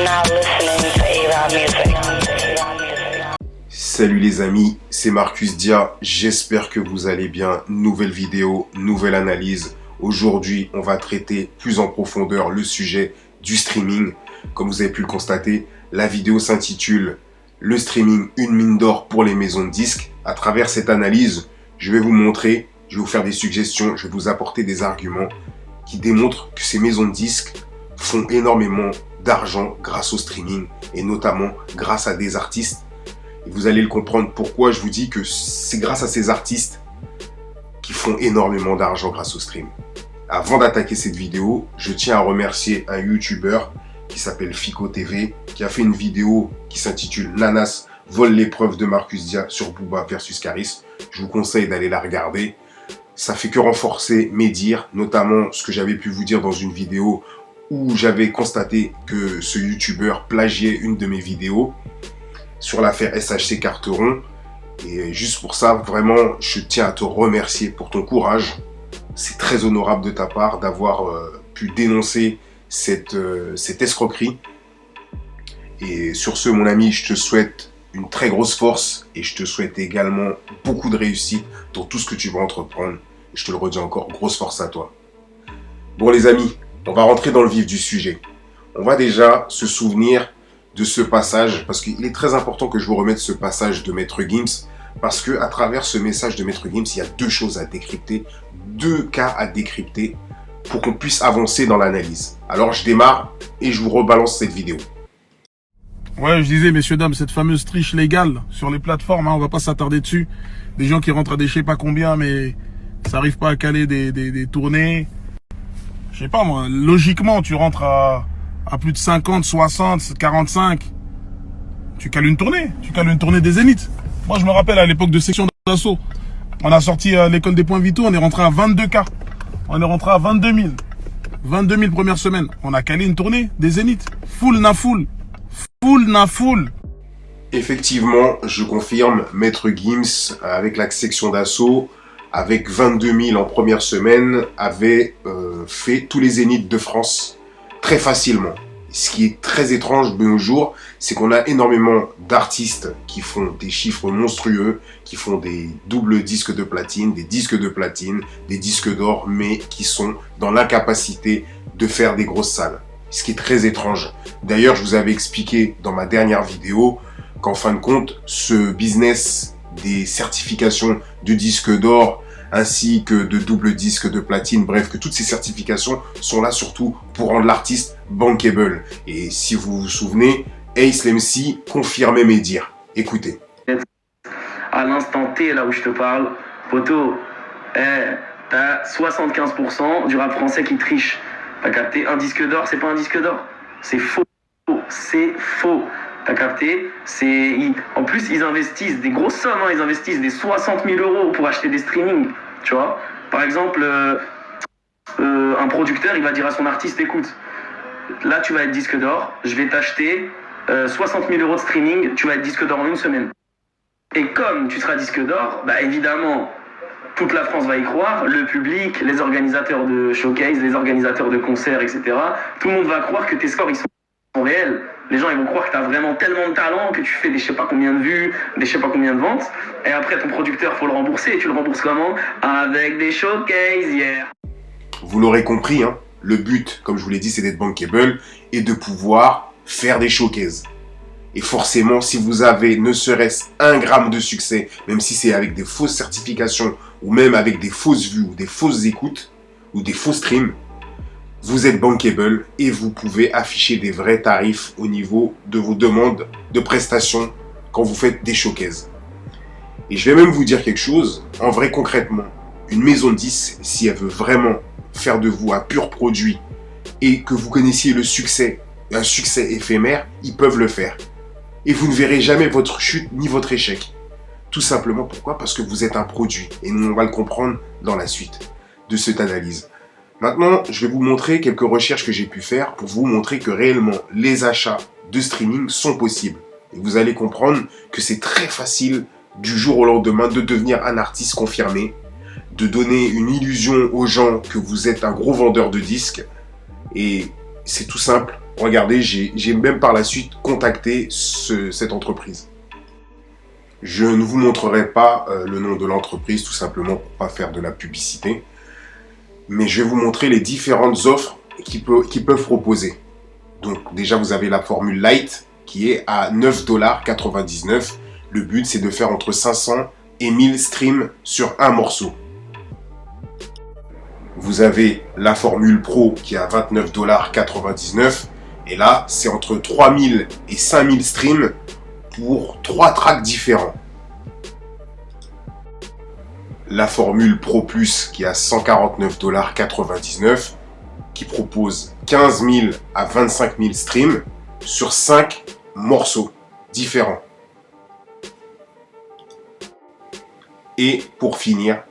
now listening to A-Rod Music. Salut les amis, c'est Marcus Dia, j'espère que vous allez bien. Nouvelle vidéo, nouvelle analyse. Aujourd'hui, on va traiter plus en profondeur le sujet du streaming. Comme vous avez pu le constater, la vidéo s'intitule « Le streaming, une mine d'or pour les maisons de disques ». À travers cette analyse, je vais vous montrer, je vais vous faire des suggestions, je vais vous apporter des arguments qui démontrent que ces maisons de disques font énormément d'argent grâce au streaming et notamment grâce à des artistes. Et vous allez le comprendre pourquoi je vous dis que c'est grâce à ces artistes qui font énormément d'argent grâce au stream. Avant d'attaquer cette vidéo, je tiens à remercier un YouTuber qui s'appelle Fico TV, qui a fait une vidéo qui s'intitule « Nanas vole l'épreuve de Marcus Dia sur Booba versus Caris ». Je vous conseille d'aller la regarder. Ça fait que renforcer mes dires, notamment ce que j'avais pu vous dire dans une vidéo où j'avais constaté que ce YouTuber plagiait une de mes vidéos sur l'affaire SHC Carteron. Et juste pour ça, vraiment, je tiens à te remercier pour ton courage. C'est très honorable de ta part d'avoir pu dénoncer cette escroquerie. Et sur ce, mon ami, je te souhaite une très grosse force et je te souhaite également beaucoup de réussite dans tout ce que tu vas entreprendre. Et je te le redis encore, grosse force à toi. Bon les amis, on va rentrer dans le vif du sujet. On va déjà se souvenir de ce passage, parce qu'il est très important que je vous remette ce passage de Maître Gims, parce que à travers ce message de Maître Gims, il y a deux choses à décrypter, deux cas à décrypter pour qu'on puisse avancer dans l'analyse. Alors je démarre et je vous rebalance cette vidéo. Ouais, je disais, messieurs, dames, cette fameuse triche légale sur les plateformes, on va pas s'attarder dessus. Des gens qui rentrent à des je sais pas combien, mais ça arrive pas à caler des tournées. Je sais pas moi, logiquement, tu rentres à plus de 50, 60, 45. Tu cales une tournée des Zénith. Moi, je me rappelle à l'époque de section d'assaut. On a sorti l'école des points vitaux, on est rentré à 22K. On est rentré à 22 000. 22 000 première semaine. On a calé une tournée des Zénith. Full na full. Full na full. Effectivement, je confirme, Maître Gims, avec la section d'assaut, avec 22 000 en première semaine, avait fait tous les Zéniths de France très facilement. Ce qui est très étrange de nos jours, c'est qu'on a énormément d'artistes qui font des chiffres monstrueux, qui font des doubles disques de platine, des disques de platine, des disques d'or, mais qui sont dans l'incapacité de faire des grosses salles. Ce qui est très étrange. D'ailleurs, je vous avais expliqué dans ma dernière vidéo qu'en fin de compte, ce business des certifications de disques d'or ainsi que de double disque de platine, bref, que toutes ces certifications sont là surtout pour rendre l'artiste bankable. Et si vous vous souvenez, Ace MC confirmait mes dires. Écoutez. À l'instant T, là où je te parle, poto, t'as 75% du rap français qui triche. T'as capté? Un disque d'or, c'est pas un disque d'or. C'est faux. C'est faux. T'as capté? En plus, ils investissent des grosses sommes, hein. Ils investissent des 60 000 € pour acheter des streamings. Tu vois? Par exemple, un producteur, il va dire à son artiste, écoute, là, tu vas être disque d'or, je vais t'acheter 60 000 € de streaming, tu vas être disque d'or en une semaine. Et comme tu seras disque d'or, bah évidemment, toute la France va y croire, le public, les organisateurs de showcase, les organisateurs de concerts, etc. Tout le monde va croire que tes scores, ils sont réels. Les gens, ils vont croire que tu as vraiment tellement de talent, que tu fais des je sais pas combien de vues, des je sais pas combien de ventes. Et après, ton producteur, faut le rembourser. Et tu le rembourses comment? Avec des showcases, yeah. Vous l'aurez compris, hein, le but, comme je vous l'ai dit, c'est d'être bankable et de pouvoir faire des showcases. Et forcément, si vous avez ne serait-ce 1 gramme de succès, même si c'est avec des fausses certifications, ou même avec des fausses vues, ou des fausses écoutes, ou des faux streams, vous êtes bankable et vous pouvez afficher des vrais tarifs au niveau de vos demandes de prestations quand vous faites des showcases. Et je vais même vous dire quelque chose, en vrai concrètement, une maison de disques, si elle veut vraiment faire de vous un pur produit et que vous connaissiez le succès, un succès éphémère, ils peuvent le faire. Et vous ne verrez jamais votre chute ni votre échec. Tout simplement pourquoi? Parce que vous êtes un produit. Et nous, on va le comprendre dans la suite de cette analyse. Maintenant, je vais vous montrer quelques recherches que j'ai pu faire pour vous montrer que réellement, les achats de streaming sont possibles. Et vous allez comprendre que c'est très facile du jour au lendemain de devenir un artiste confirmé, de donner une illusion aux gens que vous êtes un gros vendeur de disques. Et c'est tout simple, Regardez, j'ai même par la suite contacté cette entreprise. Je ne vous montrerai pas le nom de l'entreprise, tout simplement pour pas faire de la publicité. Mais je vais vous montrer les différentes offres qu'ils peuvent proposer. Donc déjà, vous avez la formule Light qui est à 9,99 $. Le but, c'est de faire entre 500 et 1000 streams sur un morceau. Vous avez la formule Pro qui est à 29,99 $. Et là, c'est entre 3000 et 5000 streams pour 3 tracks différents. La formule Pro Plus qui est à 149,99 $, qui propose 15 000 à 25 000 streams sur 5 morceaux différents. Et pour finir,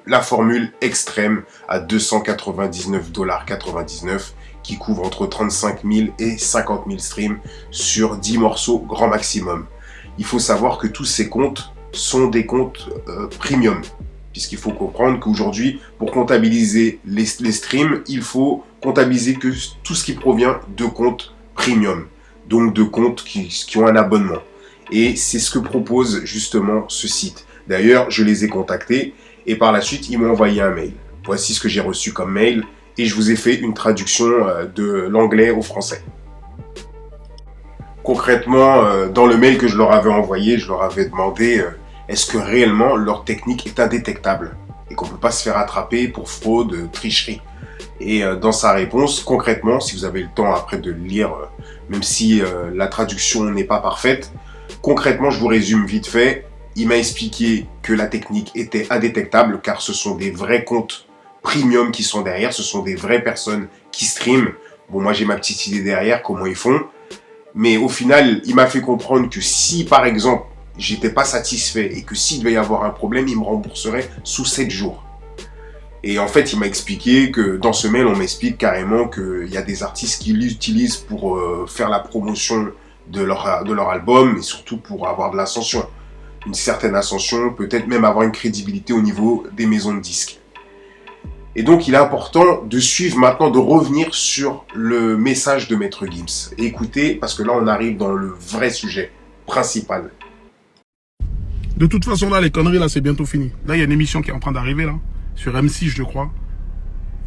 la formule Extrême à 299,99 $, qui couvre entre 35 000 et 50 000 streams sur 10 morceaux grand maximum. Il faut savoir que tous ces comptes sont des comptes premium, puisqu'il faut comprendre qu'aujourd'hui, pour comptabiliser les streams, il faut comptabiliser que tout ce qui provient de comptes premium, donc de comptes qui ont un abonnement. Et c'est ce que propose justement ce site. D'ailleurs, je les ai contactés et par la suite, ils m'ont envoyé un mail. Voici ce que j'ai reçu comme mail et je vous ai fait une traduction de l'anglais au français. Concrètement, dans le mail que je leur avais envoyé, je leur avais demandé est-ce que réellement leur technique est indétectable et qu'on ne peut pas se faire attraper pour fraude, tricherie. Et dans sa réponse, concrètement, si vous avez le temps après de le lire, même si la traduction n'est pas parfaite, concrètement, je vous résume vite fait, il m'a expliqué que la technique était indétectable car ce sont des vrais comptes premium qui sont derrière, ce sont des vraies personnes qui streament. Bon, moi j'ai ma petite idée derrière, comment ils font. Mais au final, il m'a fait comprendre que si par exemple, j'étais pas satisfait et que s'il devait y avoir un problème, il me rembourserait sous 7 jours. Et en fait, il m'a expliqué que dans ce mail, on m'explique carrément qu'il y a des artistes qui l'utilisent pour faire la promotion de leur album et surtout pour avoir de l'ascension. Une certaine ascension, peut-être même avoir une crédibilité au niveau des maisons de disques. Et donc, il est important de suivre maintenant, de revenir sur le message de Maître Gims. Et écoutez, parce que là, on arrive dans le vrai sujet principal. De toute façon, là, les conneries, là, c'est bientôt fini. Là, il y a une émission qui est en train d'arriver, là, sur M6, je crois.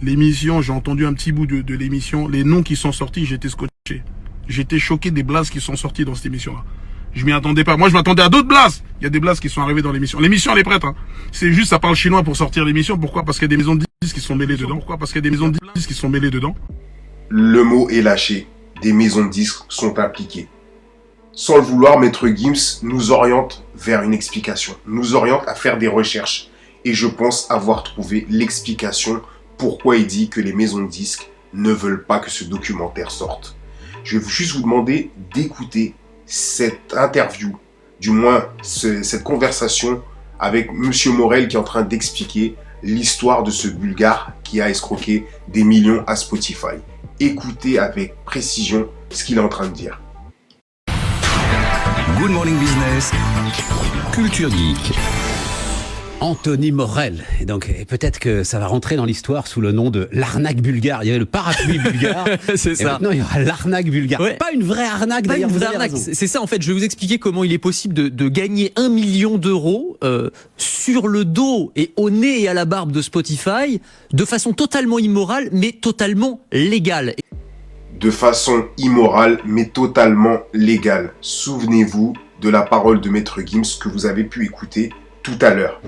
L'émission, j'ai entendu un petit bout de l'émission. Les noms qui sont sortis, j'étais scotché. J'étais choqué des blases qui sont sorties dans cette émission-là. Je m'y attendais pas. Moi, je m'attendais à d'autres blases. Il y a des blases qui sont arrivées dans l'émission. L'émission, elle est prête. Hein. C'est juste, ça parle chinois pour sortir l'émission. Pourquoi? Parce qu'il y a des maisons de disques qui sont mêlées dedans. Pourquoi? Parce qu'il y a des maisons de disques qui sont mêlées dedans. Le mot est lâché. Des maisons de disques sont impliquées. Sans le vouloir, Maître Gims nous oriente vers une explication. Nous oriente à faire des recherches. Et je pense avoir trouvé l'explication pourquoi il dit que les maisons de disques ne veulent pas que ce documentaire sorte. Je vais juste vous demander d'écouter cette interview, du moins cette conversation avec Monsieur Morel qui est en train d'expliquer l'histoire de ce Bulgare qui a escroqué des millions à Spotify. Écoutez avec précision ce qu'il est en train de dire. Good Morning Business, Culture Geek. Anthony Morel. Et donc, peut-être que ça va rentrer dans l'histoire sous le nom de l'arnaque bulgare. Il y avait le parapluie bulgare. C'est ça. Maintenant, il y aura l'arnaque bulgare. Ouais. Pas une vraie arnaque, Pas d'ailleurs. une vraie arnaque. C'est ça, en fait. Je vais vous expliquer comment il est possible de gagner 1 million d'euros sur le dos et au nez et à la barbe de Spotify de façon totalement immorale, mais totalement légale. De façon immorale, mais totalement légale. Souvenez-vous de la parole de Maître Gims que vous avez pu écouter tout à l'heure.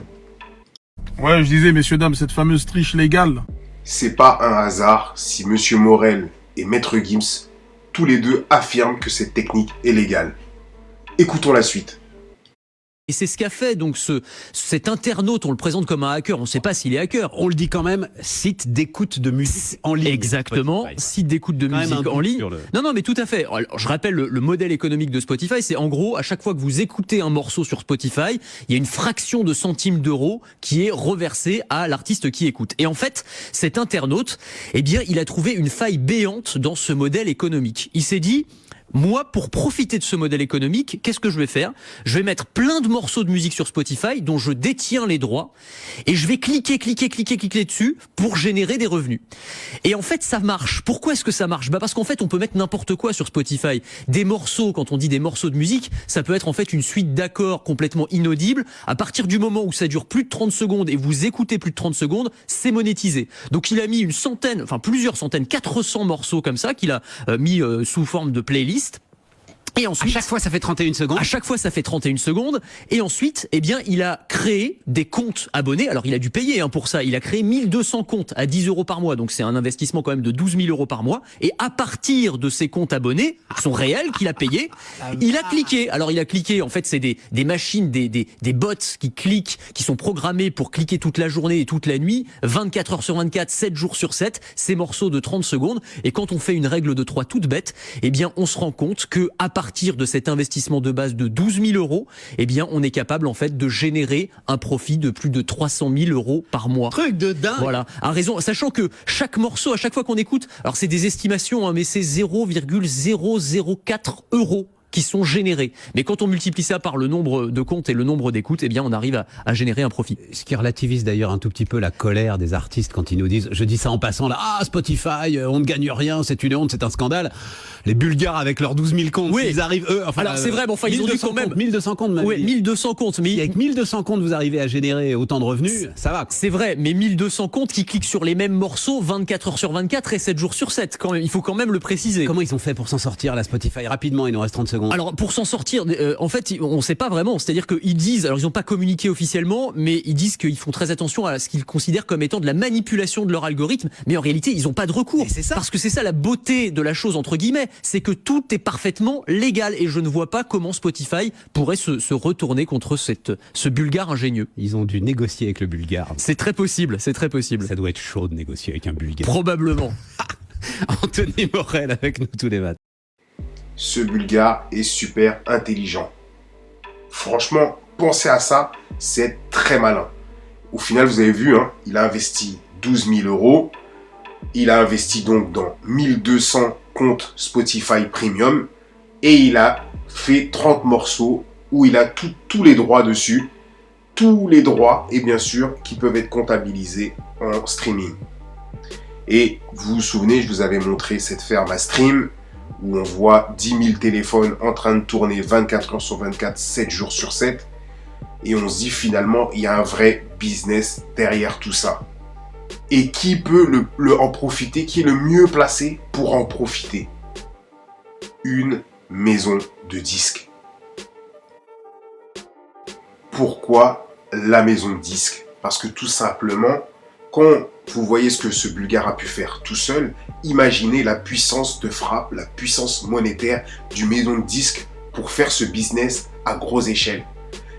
Ouais, je disais, messieurs, dames, cette fameuse triche légale. C'est pas un hasard si Monsieur Morel et Maître Gims, tous les deux affirment que cette technique est légale. Écoutons la suite. Et c'est ce qu'a fait donc cet internaute, on le présente comme un hacker, on ne sait pas s'il est hacker. On le dit quand même, site d'écoute de musique en ligne. Exactement, Spotify. site d'écoute de musique en ligne. Non, mais tout à fait. Alors, je rappelle le modèle économique de Spotify, c'est en gros, à chaque fois que vous écoutez un morceau sur Spotify, il y a une fraction de centimes d'euros qui est reversée à l'artiste qui écoute. Et en fait, cet internaute, eh bien, il a trouvé une faille béante dans ce modèle économique. Il s'est dit, Moi, pour profiter de ce modèle économique, qu'est-ce que je vais faire? Je vais mettre plein de morceaux de musique sur Spotify dont je détiens les droits et je vais cliquer dessus pour générer des revenus. Et en fait, ça marche. Pourquoi est-ce que ça marche? Parce qu'en fait, on peut mettre n'importe quoi sur Spotify. Des morceaux, quand on dit des morceaux de musique, ça peut être en fait une suite d'accords complètement inaudibles. À partir du moment où ça dure plus de 30 secondes et vous écoutez plus de 30 secondes, c'est monétisé. Donc il a mis plusieurs centaines, 400 morceaux comme ça qu'il a mis sous forme de playlist. Et ensuite, à chaque fois, ça fait 31 secondes. À chaque fois, ça fait 31 secondes. Et ensuite, il a créé des comptes abonnés. Alors, il a dû payer pour ça. Il a créé 1200 comptes à 10 € par mois. Donc, c'est un investissement quand même de 12 000 € par mois. Et à partir de ces comptes abonnés, qui sont réels, qu'il a payés, il a cliqué. Alors, il a cliqué. En fait, c'est des machines, des bots qui cliquent, qui sont programmés pour cliquer toute la journée et toute la nuit, 24 heures sur 24, 7 jours sur 7, ces morceaux de 30 secondes. Et quand on fait une règle de 3 toute bête, on se rend compte que à partir de cet investissement de base de 12 000 €, on est capable en fait de générer un profit de plus de 300 000 € par mois. Truc de dingue. Voilà, à raison, sachant que chaque morceau, à chaque fois qu'on écoute, alors c'est des estimations, mais c'est 0,004 € qui sont générés. Mais quand on multiplie ça par le nombre de comptes et le nombre d'écoutes, on arrive à générer un profit. Ce qui relativise d'ailleurs un tout petit peu la colère des artistes quand ils nous disent, je dis ça en passant là, Spotify, on ne gagne rien, c'est une honte, c'est un scandale. Les Bulgares avec leurs 12 000 comptes, ils arrivent eux. Alors c'est vrai, ils ont dû quand même 1200 comptes. Oui, 1200 comptes. Mais avec 1200 comptes, vous arrivez à générer autant de revenus, ça va. C'est vrai, mais 1200 comptes qui cliquent sur les mêmes morceaux 24 heures sur 24 et 7 jours sur 7. Quand même, il faut quand même le préciser. Comment ils ont fait pour s'en sortir, la Spotify, rapidement? Il nous reste 30 secondes. Alors pour s'en sortir, en fait, on ne sait pas vraiment. C'est-à-dire qu'ils disent, alors ils n'ont pas communiqué officiellement, mais ils disent qu'ils font très attention à ce qu'ils considèrent comme étant de la manipulation de leur algorithme. Mais en réalité, ils n'ont pas de recours. Parce que c'est ça la beauté de la chose, entre guillemets, c'est que tout est parfaitement légal. Et je ne vois pas comment Spotify pourrait se retourner contre ce Bulgare ingénieux. Ils ont dû négocier avec le Bulgare. C'est très possible, c'est très possible. Ça doit être chaud de négocier avec un Bulgare. Probablement. Anthony Morel avec nous tous les matins. Ce Bulgare est super intelligent. Franchement, pensez à ça, c'est très malin. Au final, vous avez vu, il a investi 12 000 €. Il a investi donc dans 1200 comptes Spotify Premium. Et il a fait 30 morceaux où il a tous les droits dessus. Tous les droits, et bien sûr, qui peuvent être comptabilisés en streaming. Et vous vous souvenez, je vous avais montré cette ferme à stream où on voit 10 000 téléphones en train de tourner 24 heures sur 24, 7 jours sur 7. Et on se dit finalement, il y a un vrai business derrière tout ça. Et qui peut en profiter? Qui est le mieux placé pour en profiter? Une maison de disques. Pourquoi la maison de disques? Parce que tout simplement, quand vous voyez ce que ce Bulgare a pu faire tout seul, imaginez la puissance de frappe, la puissance monétaire du maison de disques pour faire ce business à grosse échelle.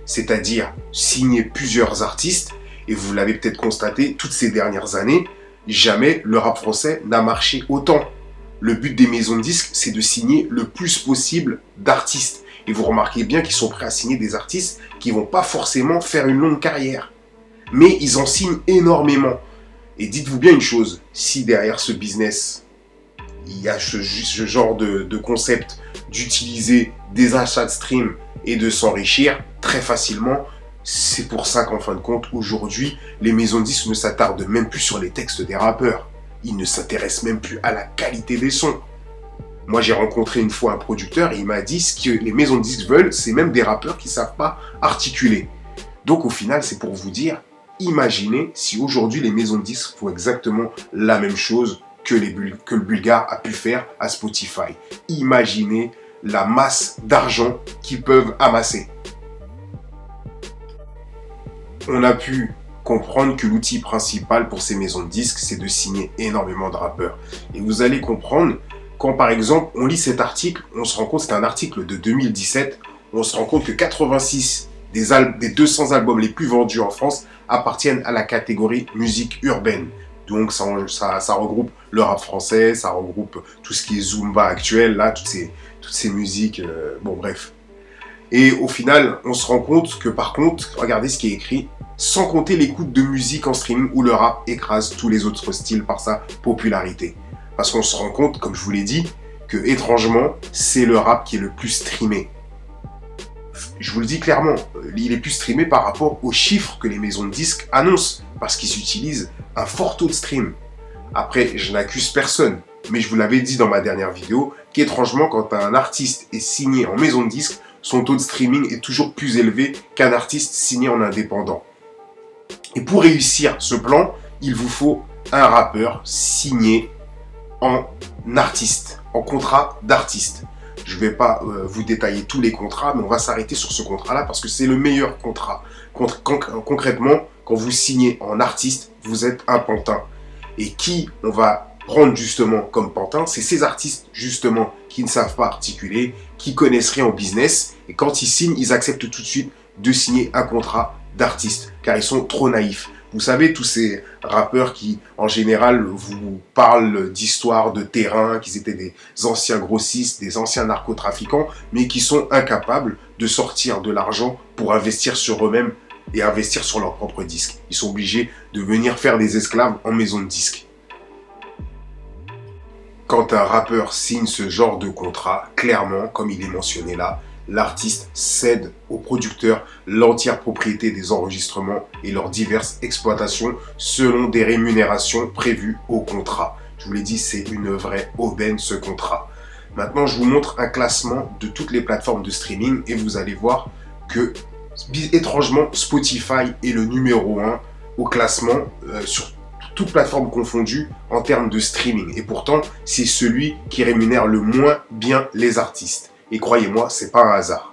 C'est-à-dire signer plusieurs artistes, et vous l'avez peut-être constaté toutes ces dernières années, jamais le rap français n'a marché autant. Le but des maisons de disques, c'est de signer le plus possible d'artistes. Et vous remarquez bien qu'ils sont prêts à signer des artistes qui ne vont pas forcément faire une longue carrière. Mais ils en signent énormément. Et dites-vous bien une chose, si derrière ce business, il y a ce genre de concept d'utiliser des achats de stream et de s'enrichir très facilement, c'est pour ça qu'en fin de compte, aujourd'hui, les maisons de disques ne s'attardent même plus sur les textes des rappeurs. Ils ne s'intéressent même plus à la qualité des sons. Moi, j'ai rencontré une fois un producteur et il m'a dit ce que les maisons de disques veulent, c'est même des rappeurs qui ne savent pas articuler. Donc au final, c'est pour vous dire, imaginez si aujourd'hui les maisons de disques font exactement la même chose que le Bulgare a pu faire à Spotify. Imaginez la masse d'argent qu'ils peuvent amasser. On a pu comprendre que l'outil principal pour ces maisons de disques, c'est de signer énormément de rappeurs. Et vous allez comprendre, quand par exemple, on lit cet article, on se rend compte, c'est un article de 2017, on se rend compte que 86 des 200 albums les plus vendus en France appartiennent à la catégorie musique urbaine. Donc ça regroupe le rap français, ça regroupe tout ce qui est Zumba actuel, là, toutes ces musiques, bon bref. Et au final, on se rend compte que par contre, regardez ce qui est écrit, sans compter l'écoute de musique en streaming où le rap écrase tous les autres styles par sa popularité. Parce qu'on se rend compte, comme je vous l'ai dit, que, étrangement, c'est le rap qui est le plus streamé. Je vous le dis clairement, il est plus streamé par rapport aux chiffres que les maisons de disques annoncent, parce qu'ils utilisent un fort taux de stream. Après, je n'accuse personne, mais je vous l'avais dit dans ma dernière vidéo, qu'étrangement, quand un artiste est signé en maison de disques, son taux de streaming est toujours plus élevé qu'un artiste signé en indépendant. Et pour réussir ce plan, il vous faut un rappeur signé en artiste, en contrat d'artiste. Je ne vais pas vous détailler tous les contrats, mais on va s'arrêter sur ce contrat-là parce que c'est le meilleur contrat. Concrètement, quand vous signez en artiste, vous êtes un pantin. Et qui on va prendre justement comme pantin, c'est ces artistes justement qui ne savent pas articuler, qui connaissent rien au business. Et quand ils signent, ils acceptent tout de suite de signer un contrat d'artiste, car ils sont trop naïfs. Vous savez, tous ces rappeurs qui, en général, vous parlent d'histoire de terrain, qu'ils étaient des anciens grossistes, des anciens narcotrafiquants, mais qui sont incapables de sortir de l'argent pour investir sur eux-mêmes et investir sur leurs propres disques. Ils sont obligés de venir faire des esclaves en maison de disques. Quand un rappeur signe ce genre de contrat, clairement, comme il est mentionné là, l'artiste cède au producteur l'entière propriété des enregistrements et leurs diverses exploitations selon des rémunérations prévues au contrat. Je vous l'ai dit, c'est une vraie aubaine ce contrat. Maintenant, je vous montre un classement de toutes les plateformes de streaming et vous allez voir que, étrangement, Spotify est le numéro 1 au classement sur toutes plateformes confondues en termes de streaming. Et pourtant, c'est celui qui rémunère le moins bien les artistes. Et croyez-moi, c'est pas un hasard.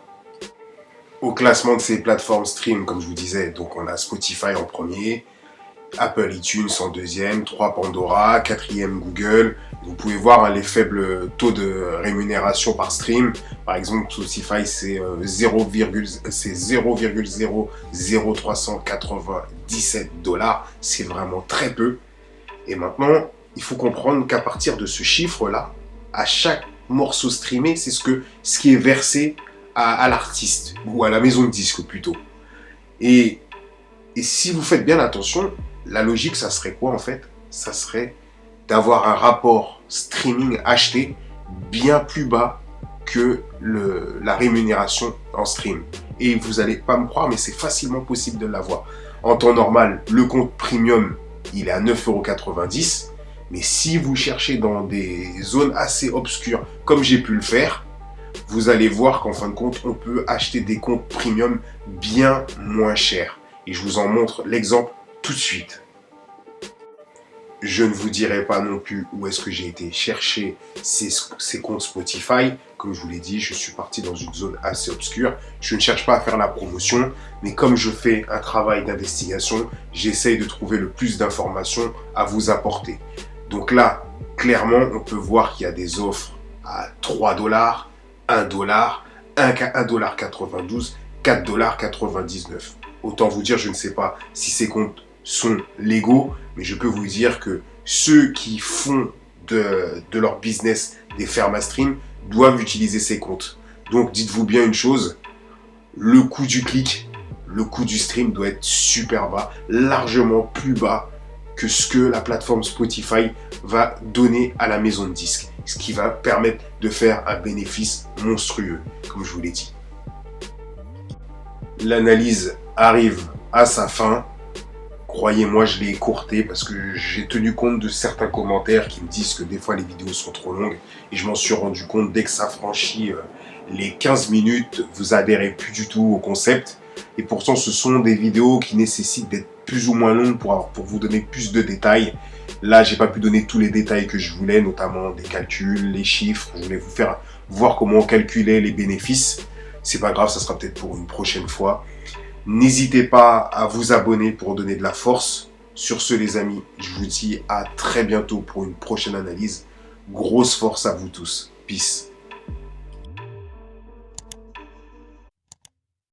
Au classement de ces plateformes stream, comme je vous disais, donc on a Spotify en premier, Apple iTunes en deuxième, 3 Pandora, 4e Google. Vous pouvez voir les faibles taux de rémunération par stream. Par exemple, Spotify, c'est 0,00397 $. C'est vraiment très peu. Et maintenant, il faut comprendre qu'à partir de ce chiffre-là, à chaque morceau streamé, c'est ce qui est versé à l'artiste, ou à la maison de disque plutôt. Et si vous faites bien attention, la logique, ça serait quoi en fait? Ça serait d'avoir un rapport streaming acheté bien plus bas que la rémunération en stream. Et vous n'allez pas me croire, mais c'est facilement possible de l'avoir. En temps normal, le compte premium, il est à 9,90 €. Mais si vous cherchez dans des zones assez obscures, comme j'ai pu le faire, vous allez voir qu'en fin de compte, on peut acheter des comptes premium bien moins chers. Et je vous en montre l'exemple tout de suite. Je ne vous dirai pas non plus où est-ce que j'ai été chercher ces comptes Spotify. Comme je vous l'ai dit, je suis parti dans une zone assez obscure. Je ne cherche pas à faire la promotion, mais comme je fais un travail d'investigation, j'essaye de trouver le plus d'informations à vous apporter. Donc là, clairement, on peut voir qu'il y a des offres à 3 $, 1 $, 1,92 $, 4,99 $. Autant vous dire, je ne sais pas si ces comptes sont légaux, mais je peux vous dire que ceux qui font de leur business des fermes à stream doivent utiliser ces comptes. Donc dites-vous bien une chose, le coût du clic, le coût du stream doit être super bas, largement plus bas que ce que la plateforme Spotify va donner à la maison de disques, ce qui va permettre de faire un bénéfice monstrueux, comme je vous l'ai dit. L'analyse arrive à sa fin. Croyez-moi, je l'ai écourté parce que j'ai tenu compte de certains commentaires qui me disent que des fois les vidéos sont trop longues et je m'en suis rendu compte dès que ça franchit les 15 minutes, vous adhérez plus du tout au concept. Et pourtant, ce sont des vidéos qui nécessitent d'être plus ou moins longues pour vous donner plus de détails. Là, j'ai pas pu donner tous les détails que je voulais, notamment des calculs, les chiffres. Je voulais vous faire voir comment on calculait les bénéfices. C'est pas grave, ça sera peut-être pour une prochaine fois. N'hésitez pas à vous abonner pour donner de la force. Sur ce, les amis, je vous dis à très bientôt pour une prochaine analyse. Grosse force à vous tous. Peace.